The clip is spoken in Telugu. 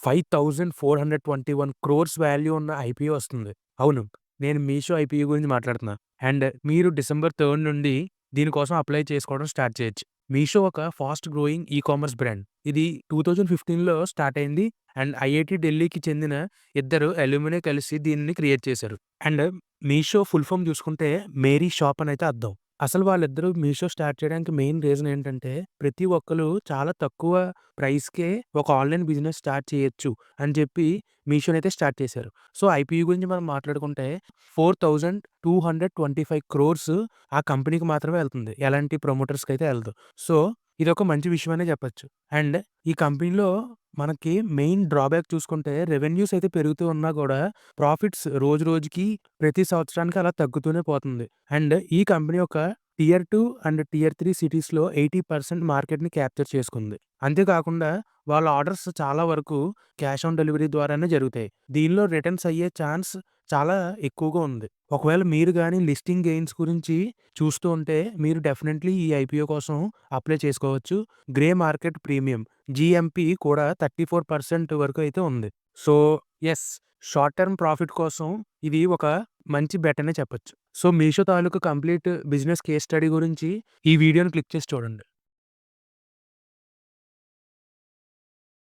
5421 క్రోర్స్ వాల్యూ ఉన్న ఐపీఓ వస్తుంది. అవును. నేను మీషో ఐపీఓ గురించి మాట్లాడుతున్నా. అండ్ మీరు డిసెంబర్ 3 నుండి దీనికోసం అప్లై చేసుకోవడం స్టార్ట్ చేయొచ్చు. మీషో ఒక ఫాస్ట్ గ్రోయింగ్ కామర్స్ బ్రాండ్. ఇది 2015లో స్టార్ట్ అయింది. అండ్ ఐఐటీ ఢిల్లీకి చెందిన ఇద్దరు అల్యూమిని కలిసి దీనిని క్రియేట్ చేశారు. అండ్ మీషో ఫుల్ ఫార్మ్ చూసుకుంటే మేరీ షాప్ అనైతే అర్థం. అసలు వాళ్ళిద్దరూ మీషో స్టార్ట్ చేయడానికి మెయిన్ రీజన్ ఏంటంటే, ప్రతి ఒక్కళ్ళు చాలా తక్కువ ప్రైస్‌కే ఒక ఆన్‌లైన్ బిజినెస్ స్టార్ట్ చేయొచ్చు అని చెప్పి మీషోనైతే స్టార్ట్ చేశారు. సో, ఐపీఓ గురించి మనం మాట్లాడుకుంటే 4225 క్రోర్స్ ఆ కంపెనీకి మాత్రమే ఎళ్తుంది. ఎలాంటి ప్రమోటర్స్‌కైతే ఎళ్ళదు. సో, ఇదొక మంచి విషయం అనే చెప్పొచ్చు. అండ్ ఈ కంపెనీలో మనకి మెయిన్ డ్రాబ్యాక్ చూసుకుంటే రెవెన్యూస్ అయితే పెరుగుతూ ఉన్నా కూడా ప్రాఫిట్స్ రోజు రోజుకి ప్రతి సంవత్సరానికి అలా తగ్గుతూనే పోతుంది. అండ్ ఈ కంపెనీ ఒక టియర్ 2 అండ్ టియర్ 3 సిటీస్‌లో 80% మార్కెట్‌ని క్యాప్చర్ చేసుకుంది. అంతేకాకుండా వాళ్ళ ఆర్డర్స్ చాలా వరకు క్యాష్ ఆన్ డెలివరీ ద్వారానే జరుగుతాయి. దీనిలో రిటర్న్స్ అయ్యే ఛాన్స్ చాలా ఎక్కువగా ఉంది. ఒకవేళ మీరు గాని లిస్టింగ్ గెయిన్స్ గురించి చూస్తూ ఉంటే మీరు డెఫినెట్‌లీ ఈ ఐపీఓ కోసం అప్లై చేసుకోవచ్చు. గ్రే మార్కెట్ ప్రీమియం జీఎంపీ కూడా 34% వరకు అయితే ఉంది. So, yes, short term profit కోసం ఇది ఒక మంచి బెట్ అనే చెప్పొచ్చు. సో, మీషో తాలూకు కంప్లీట్ బిజినెస్ కేస్ స్టడీ గురించి ఈ వీడియోని క్లిక్ చేసి చూడండి.